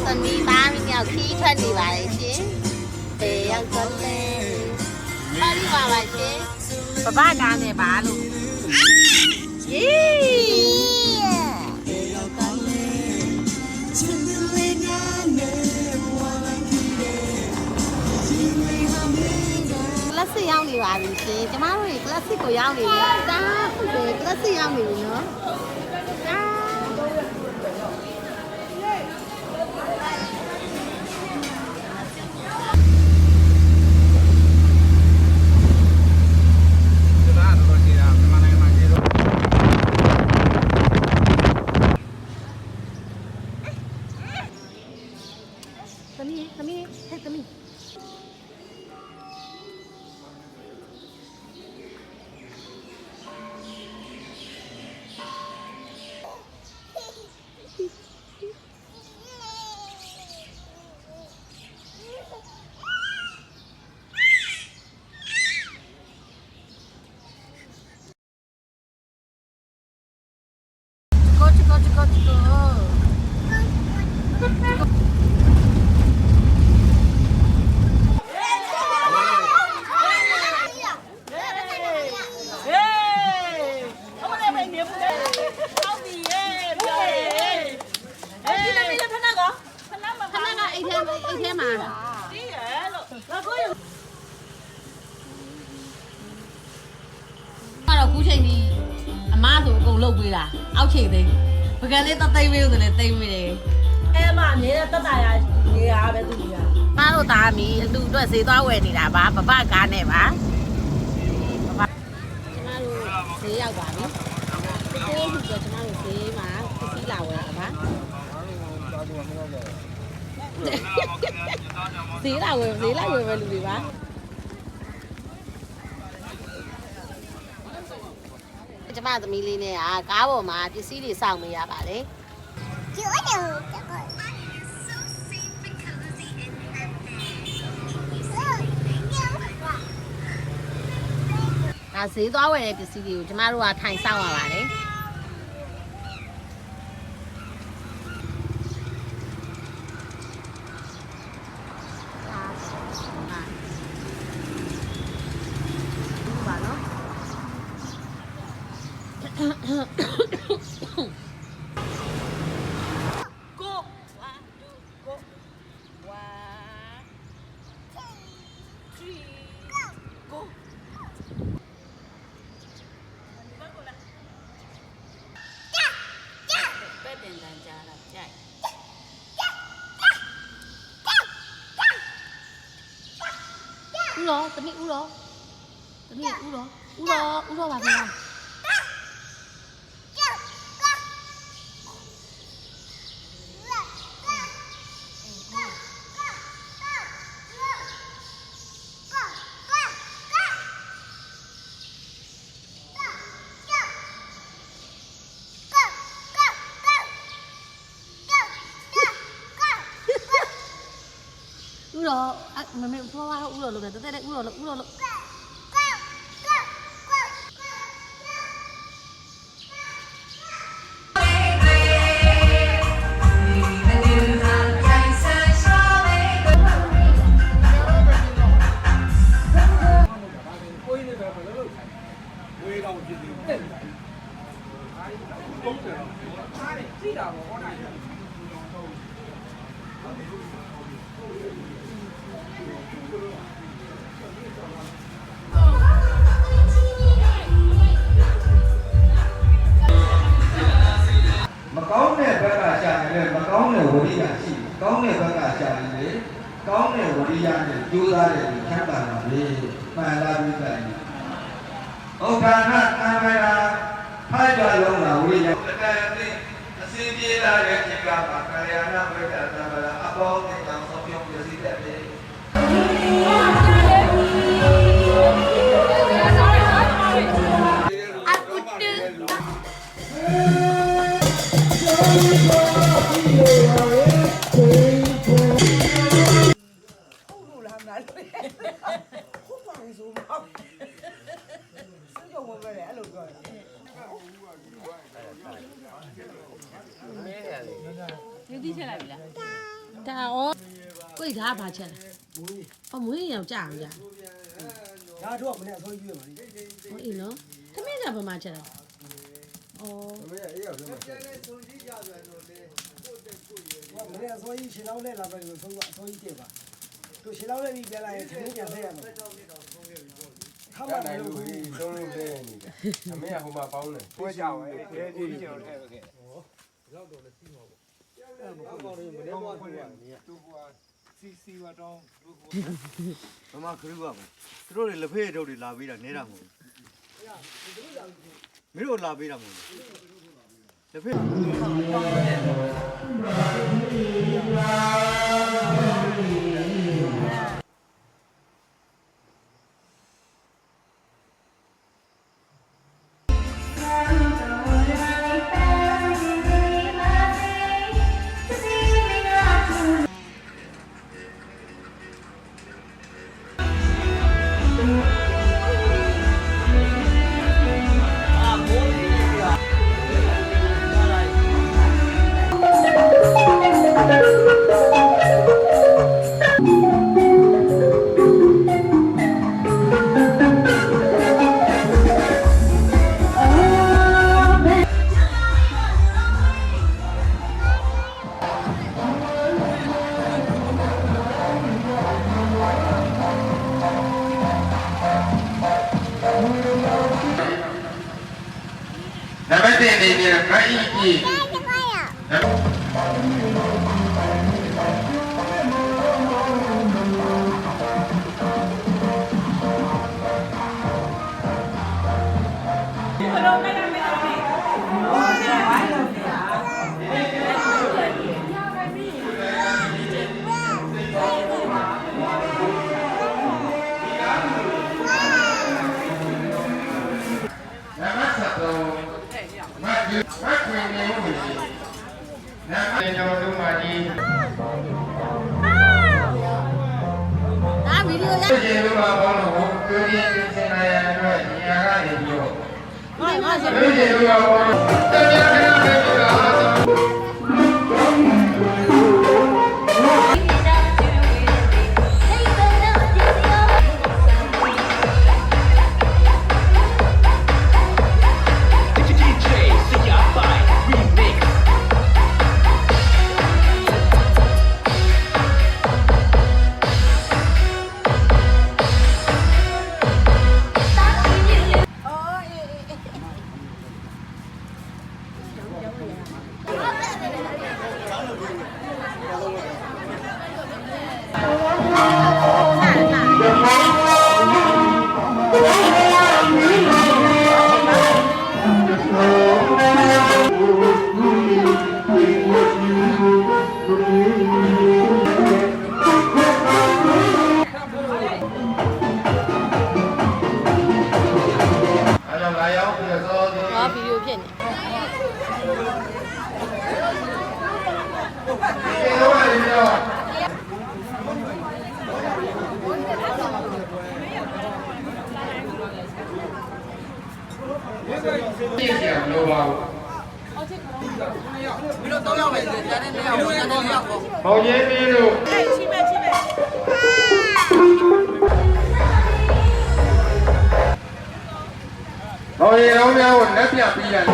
သမီးသားမင်းရောက်ခီးထွက်နေပါလေရှင်။တေရောက်တော့လေ။ပါလိပါပါရှင်။ပပကားနဲ့ပါလို့။ယေးတေရောက်တော့လေ။ချစ်လေးနာနဲ့ဝါလိုက်တယ်။ကလပ်စစ်ရောက်နေပါပြီရှင်။ကျမတို့ကလပ်စစ်ကိုရောက်နေပြီ။ဒါဟုတ်တယ်ကလပ်စစ်ရောက်နေပြီနော်။သမီးဟဲ့သမီးအိတ်ထဲမှာတီးရလို့ဘာကိုရတော့ခုချိန်ကြီးအမဆိုအကုန်လုပ်ပေးတာအောက်ချိန်သိပကံလေးတသိမ့်ပေးလို့ဆိုလည်းသိမ့်ပေးတယ်အဲမအမြဲတတ်တာရနေရပဲသူကြီးကမတို့သားမီအလူအတွက်ဈေးသွားဝယ်နေတာပါပပကားနဲ့ပါပပကျမတို့ဈေးရောက်ပါပြီဒီကိုကျမတို့ဈေးမှာပစ္စည်းလာဝယ်တာပါဈေးလာဝယ်ပဲလူတွေပါကျမသမီးလေးနဲ့ကားပေါ်မှာပစ္စည်းတွေစောင့်နေရပါလေဒါဈေးသွားဝယ်တဲ့ပစ္စည်းတွေကိုကျမတို့ကထိုင်စောင့်ရပါတယ်乌罗，怎么乌罗？怎么乌罗？乌罗，乌罗吧，别了。乌罗，啊，妹，说话乌罗了呗，对，乌罗了，乌罗了。ကောင်းတဲ့ဘက်ကရှာနေတယ်မကောင်းတဲ့ဝရိယရှိကောင်းတဲ့ဘက်ကရှာနေတယ်ကောင်းတဲ့ဝရိယနဲ့ကြိုးစားတယ်ချမ်းသာတာလေမှန်လားပြတယ်ဩဃာဏသံဃာဖိုက်ကြလုံးလာဝရိယတကယ်သိအစင်းပြေးလာတဲ့ချိန်ကမှာကာယနာဝိဒ္ဓသံဃာအပေါင်းနဲ့ကောင်းဆုံးပြုံးပြစီတဲ့လေယူသီးချက်လိုက်ပြီလား ဒါဩကိုယ်ဒါဘာချက်လဲအော်မွေးရောင်ကြအောင်ကြာ ဒါတော့မနေ့အစောကြီးရွေးပါလိမ့် ဟိုအေးနော်သမီးကဘာမှချက်လဲဩ မနေ့အေးရောက်ပြန်ပါမနေ့အစောကြီးရှင်းလောက်လဲလာပဲလို့ဆုံးကအစောကြီးတည့်ပါသူရှင်းလောက်လဲပြီးပြန်လာရင်ထမင်းပြန်ဆက်ရမယ်ခါမနိုင်လို့တုံးလုံးလဲနေတယ်အမေကဟိုမှာပေါင်းတယ်ပွဲကြဝဲခဲကြီးကျွန်တော်ထဲပဲခဲ့လောက်တော့လည်းစီးမှာပေါ့အဲ့ကောင်းလေးမနေ့ကဖွင့်ရသူကစီဝတော့ဘမခရူးပါဘူးသူတို့တွေလက်ဖေးထုတ်တွေလာပြီးတာနေတာမဟုတ်ဘူးမင်းတို့လာပေးတာမဟုတ်ဘူးလက်ဖေးနံပါတ်1အနေနဲ့မအီကြီးမခွေနေဦးမယ်။နာမည်ကျော်တို့မှာဒီ ဒါဗီဒီယိုလိုက် ကျေတို့မှာပေါင်းလို့ကိုယ်ရင်းစင်လာရအတွက်ညီယာကနေပြီးတော့ ငါဆို ကျေတို့မှာပေါင်းလို့တရားခဏပဲပြတာဗီဒီယိုဖြစ်နေ ကျေတို့ကနေပြီးတော့ပြည့်စုံလို့ပါဘူးပြီးတော့3ယောက်ပဲကျန်တဲ့2ယောက်ကိုကျန်တဲ့2ယောက်ကိုဘောင်ကြီးပြီးလို့ချိမဲ့ဘောင်ရီလုံးများကိုလက်ပြပြီးရတယ်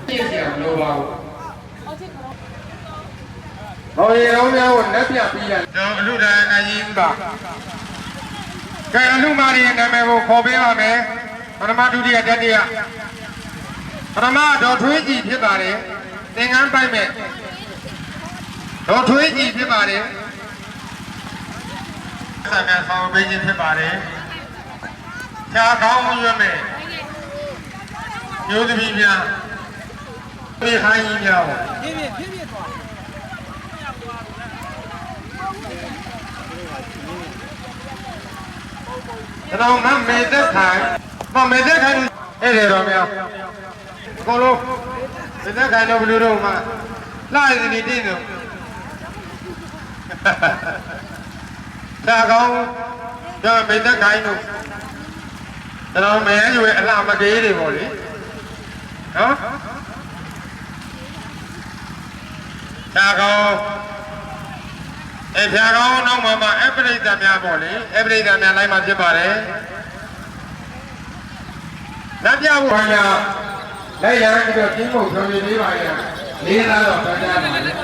ပြည့်စုံလို့ပါဘူးဘောင်ရီလုံးများကိုလက်ပြပြီးရတယ်ကျွန်တော်အလူဒါအကြီးပါကဲအလူမာရီရဲ့နာမည်ကိုခေါ်ပေးပါမယ်ပထမဒုတိယတတိယပထမဒေါ်ထွေးကြည်ဖြစ်ပါတယ်သင်္ကန်းပိုက်မဲ့ဒေါ်ထွေးကြည်ဖြစ်ပါတယ်ဆက်မြန်ဆောင်ပေးခြင်းဖြစ်ပါတယ်ခြားကောင်းရွတ်မဲ့မျိုးသမီးများဒီဟိုင်းကြီးများဖြစ်သွားကျွန်တော်မမေသက်ခိုင်မေသက်ခိုင်အဲ့ဒီတော့များအကုန်လုံးမေသက်ခိုင်တော့ဘယ်လိုတော့မှလာရည်နေတင်းတော့ သာကောင်းကျွန်တော်မိသက်ခိုင်းတို့ကျွန်တော်မဲရွယ်အလှမကေးတွေပေါ့လေနော်သာကောင်းဖြာကောင်းနောက်မှာအပရိသတ်များပေါ့လေအပရိသတ်များလိုက်မှာဖြစ်ပါတယ်လက်ပြဖို့ဟာလက်ရံပြီးတော့ကျင်းဖို့ဆောင်ရည်ပေးပါရဲ့လေးသားတော့ပြန်ကြပါမယ်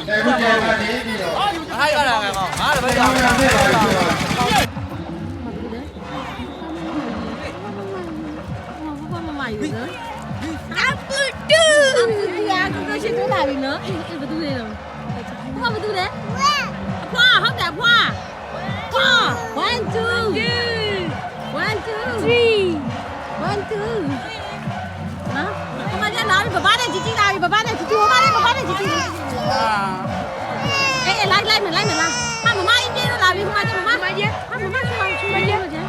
အခုကျမှနေပြီးတော့အားရတာကောငါလည်းပဲကြောင်းနေပါလိမ့်မယ်အပူတူရာကိုရှိတူလာပြီနော်အေးဘယ်သူလဲတော့ဘာဘယ်သူလဲဖွာဟုတ်တယ်ဖွာ1 2 1 2 3 1 2နော်ဘာမှလာပြီဘဘာနဲ့ជីជីလာပြီဘဘာနဲ့ជីជីဘဘာနဲ့ជីជីအေးလိုက်မယ်လားဟာမမအင်းပြေတော့လာပြီမမကြီးဟာမမဆွမ်းဆွမ်းလို့ကျန်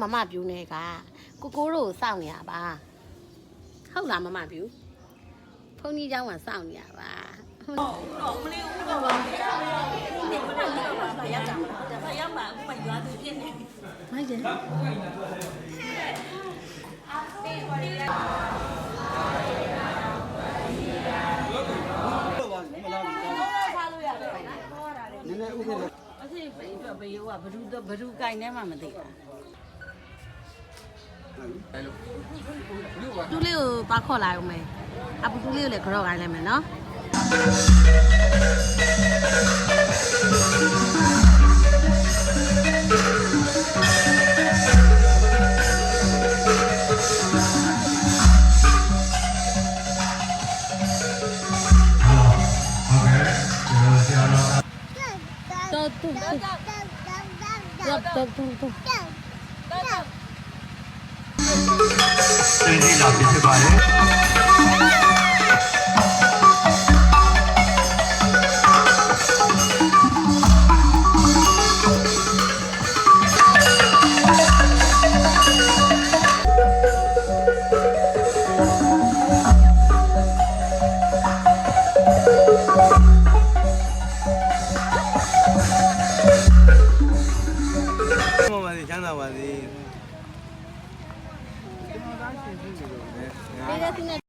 မမပြူနေကကိုကိုတို့စောင့်နေရပါဟုတ်လားမမပြူဖုန်းကြီးเจ้าကစောင့်နေရပါဟုတ်မလေးဦးတော့ပါဒီမှာရကြမှာဒါရမှာအခုမှရွာသူဖြစ်နေဟုတ်တယ်နည်းနည်းဥပဒေ အစီဘယ်ရောကဘဒူကင်ထဲမှာမသိတာတူလေးကိုပါခေါ်လာအောင်မယ်အပူတူလေးကိုလည်းကြောက်ခိုင်းလိုက်မယ်နော်တော့တူဒီလာဖြစ်ပါတယ်ချမ်းသာပါစေ ဒီကနေ့